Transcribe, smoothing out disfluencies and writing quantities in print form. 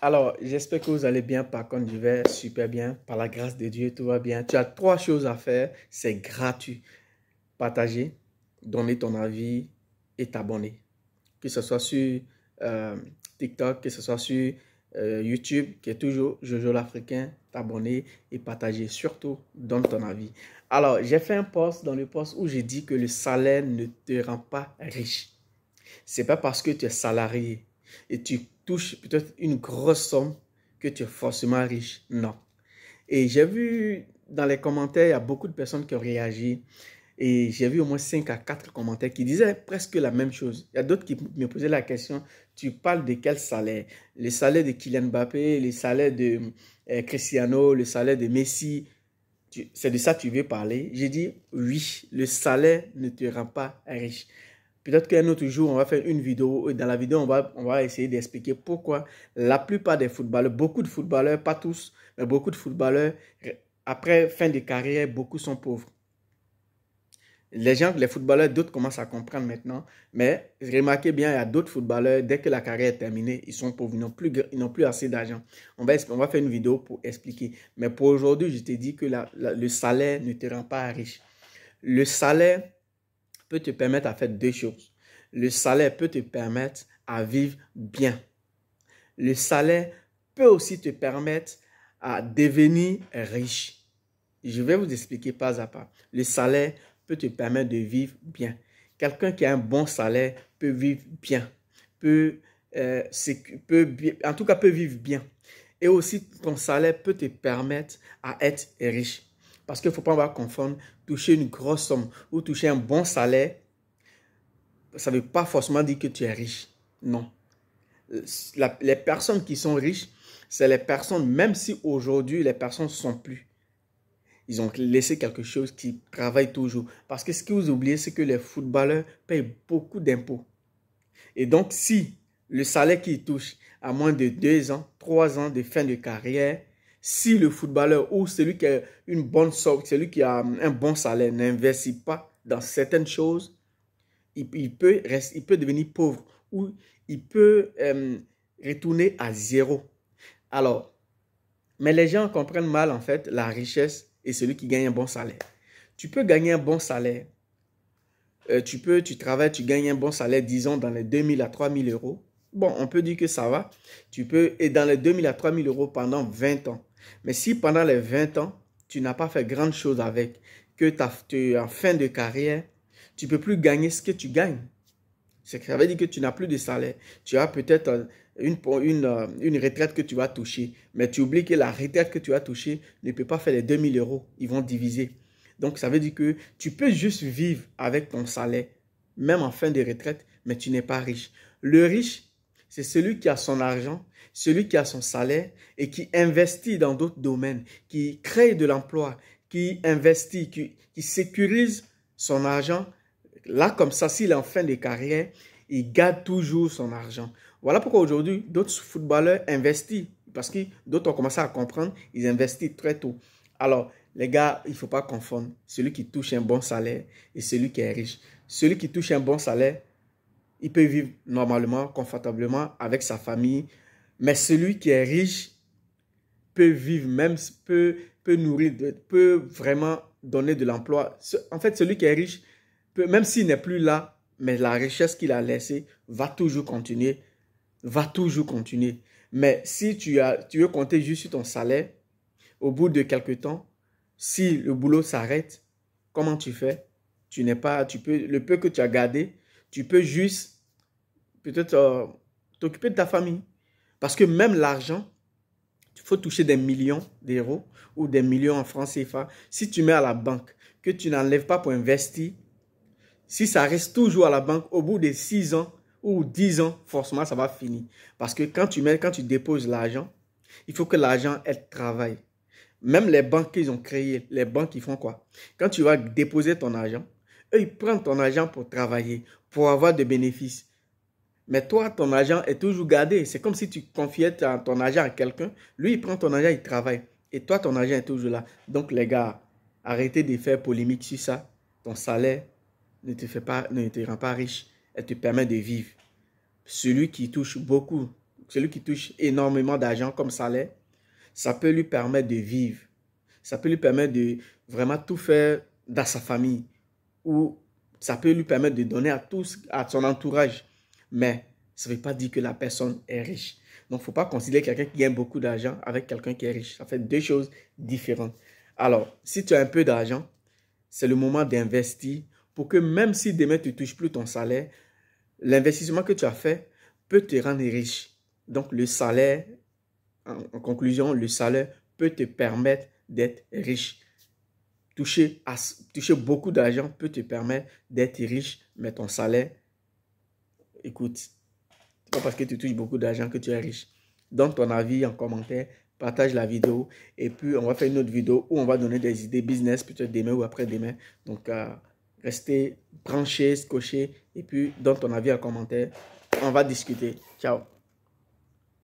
Alors, j'espère que vous allez bien. Par contre, je vais super bien. Par la grâce de Dieu, tout va bien. Tu as trois choses à faire. C'est gratuit. Partager, donner ton avis et t'abonner. Que ce soit sur euh, TikTok, que ce soit sur YouTube, qui est toujours Jojo l'Africain, t'abonner et partager. Surtout, donne ton avis. Alors, j'ai fait un post dans le post où j'ai dit que le salaire ne te rend pas riche. C'est pas parce que tu es salarié et tu touches peut-être une grosse somme que tu es forcément riche. Non. Et j'ai vu dans les commentaires, il y a beaucoup de personnes qui ont réagi. Et j'ai vu au moins 5 à 4 commentaires qui disaient presque la même chose. Il y a d'autres qui me posaient la question, tu parles de quel salaire? Le salaire de Kylian Mbappé, le salaire de Cristiano, le salaire de Messi. C'est de ça que tu veux parler? J'ai dit oui, le salaire ne te rend pas riche. Peut-être qu'un autre jour, on va faire une vidéo. Et dans la vidéo, on va essayer d'expliquer pourquoi la plupart des footballeurs, beaucoup de footballeurs, pas tous, mais beaucoup de footballeurs, après fin de carrière, beaucoup sont pauvres. Les gens, les footballeurs, d'autres commencent à comprendre maintenant. Mais remarquez bien, il y a d'autres footballeurs, dès que la carrière est terminée, ils sont pauvres, ils n'ont plus assez d'argent. On va faire une vidéo pour expliquer. Mais pour aujourd'hui, je te dis que le salaire ne te rend pas riche. Le salaire peut te permettre à faire deux choses. Le salaire peut te permettre à vivre bien. Le salaire peut aussi te permettre à devenir riche. Je vais vous expliquer pas à pas. Le salaire peut te permettre de vivre bien. Quelqu'un qui a un bon salaire peut vivre bien. En tout cas, peut vivre bien. Et aussi, ton salaire peut te permettre à être riche. Parce qu'il ne faut pas avoir confondre toucher une grosse somme ou toucher un bon salaire. Ça ne veut pas forcément dire que tu es riche. Non. Les personnes qui sont riches, c'est les personnes, même si aujourd'hui les personnes ne sont plus. Ils ont laissé quelque chose qui travaille toujours. Parce que ce que vous oubliez, c'est que les footballeurs payent beaucoup d'impôts. Et donc, si le salaire qu'ils touchent à moins de 2 ans, 3 ans de fin de carrière, si le footballeur ou celui qui a une bonne sorte, celui qui a un bon salaire n'investit pas dans certaines choses, il peut devenir pauvre ou il peut retourner à zéro. Alors, mais les gens comprennent mal en fait la richesse et celui qui gagne un bon salaire. Tu peux gagner un bon salaire. Tu travailles, tu gagnes un bon salaire, disons dans les 2000 à 3000 euros. Bon, on peut dire que ça va. Et dans les 2000 à 3000 euros pendant 20 ans. Mais si pendant les 20 ans, tu n'as pas fait grande chose avec, que tu es en fin de carrière, tu ne peux plus gagner ce que tu gagnes. Ça veut dire que tu n'as plus de salaire. Tu as peut-être une retraite que tu vas toucher, mais tu oublies que la retraite que tu vas toucher ne peut pas faire les 2000 euros. Ils vont diviser. Donc, ça veut dire que tu peux juste vivre avec ton salaire, même en fin de retraite, mais tu n'es pas riche. Le riche, c'est celui qui a son argent, celui qui a son salaire et qui investit dans d'autres domaines, qui crée de l'emploi, qui investit, qui sécurise son argent. Là, comme ça, s'il est en fin de carrière, il garde toujours son argent. Voilà pourquoi aujourd'hui, d'autres footballeurs investissent. Parce que d'autres ont commencé à comprendre, ils investissent très tôt. Alors, les gars, il ne faut pas confondre celui qui touche un bon salaire et celui qui est riche. Celui qui touche un bon salaire, il peut vivre normalement, confortablement avec sa famille. Mais celui qui est riche peut vivre, même peut nourrir, peut vraiment donner de l'emploi. En fait, celui qui est riche, même s'il n'est plus là, mais la richesse qu'il a laissée va toujours continuer, va toujours continuer. Mais si tu veux compter juste sur ton salaire, au bout de quelques temps, si le boulot s'arrête, comment tu fais? Le peu que tu as gardé, tu peux juste peut-être t'occuper de ta famille. Parce que même l'argent, il faut toucher des millions d'euros ou des millions en francs CFA. Si tu mets à la banque, que tu n'enlèves pas pour investir, si ça reste toujours à la banque, au bout de 6 ans ou 10 ans, forcément, ça va finir. Parce que quand tu déposes l'argent, il faut que l'argent, elle travaille. Même les banques qu'ils ont créées, les banques, ils font quoi? Quand tu vas déposer ton argent, eux, ils prennent ton argent pour travailler, pour avoir des bénéfices. Mais toi, ton argent est toujours gardé. C'est comme si tu confiais ton argent à quelqu'un. Lui, il prend ton argent, il travaille. Et toi, ton argent est toujours là. Donc, les gars, arrêtez de faire polémique sur ça. Ton salaire ne te rend pas riche. Elle te permet de vivre. Celui qui touche beaucoup, celui qui touche énormément d'argent comme salaire, ça peut lui permettre de vivre. Ça peut lui permettre de vraiment tout faire dans sa famille. Ou ça peut lui permettre de donner à son entourage. Mais ça ne veut pas dire que la personne est riche. Donc, il ne faut pas considérer quelqu'un qui gagne beaucoup d'argent avec quelqu'un qui est riche. Ça fait deux choses différentes. Alors, si tu as un peu d'argent, c'est le moment d'investir pour que même si demain tu ne touches plus ton salaire, l'investissement que tu as fait peut te rendre riche. Donc, le salaire, en conclusion, le salaire peut te permettre d'être riche. Toucher beaucoup d'argent peut te permettre d'être riche, mais ton salaire, écoute, c'est pas parce que tu touches beaucoup d'argent que tu es riche. Donne ton avis en commentaire, partage la vidéo et puis on va faire une autre vidéo où on va donner des idées business peut-être demain ou après-demain. Donc, restez branchés, scotchés et puis donne ton avis en commentaire. On va discuter. Ciao.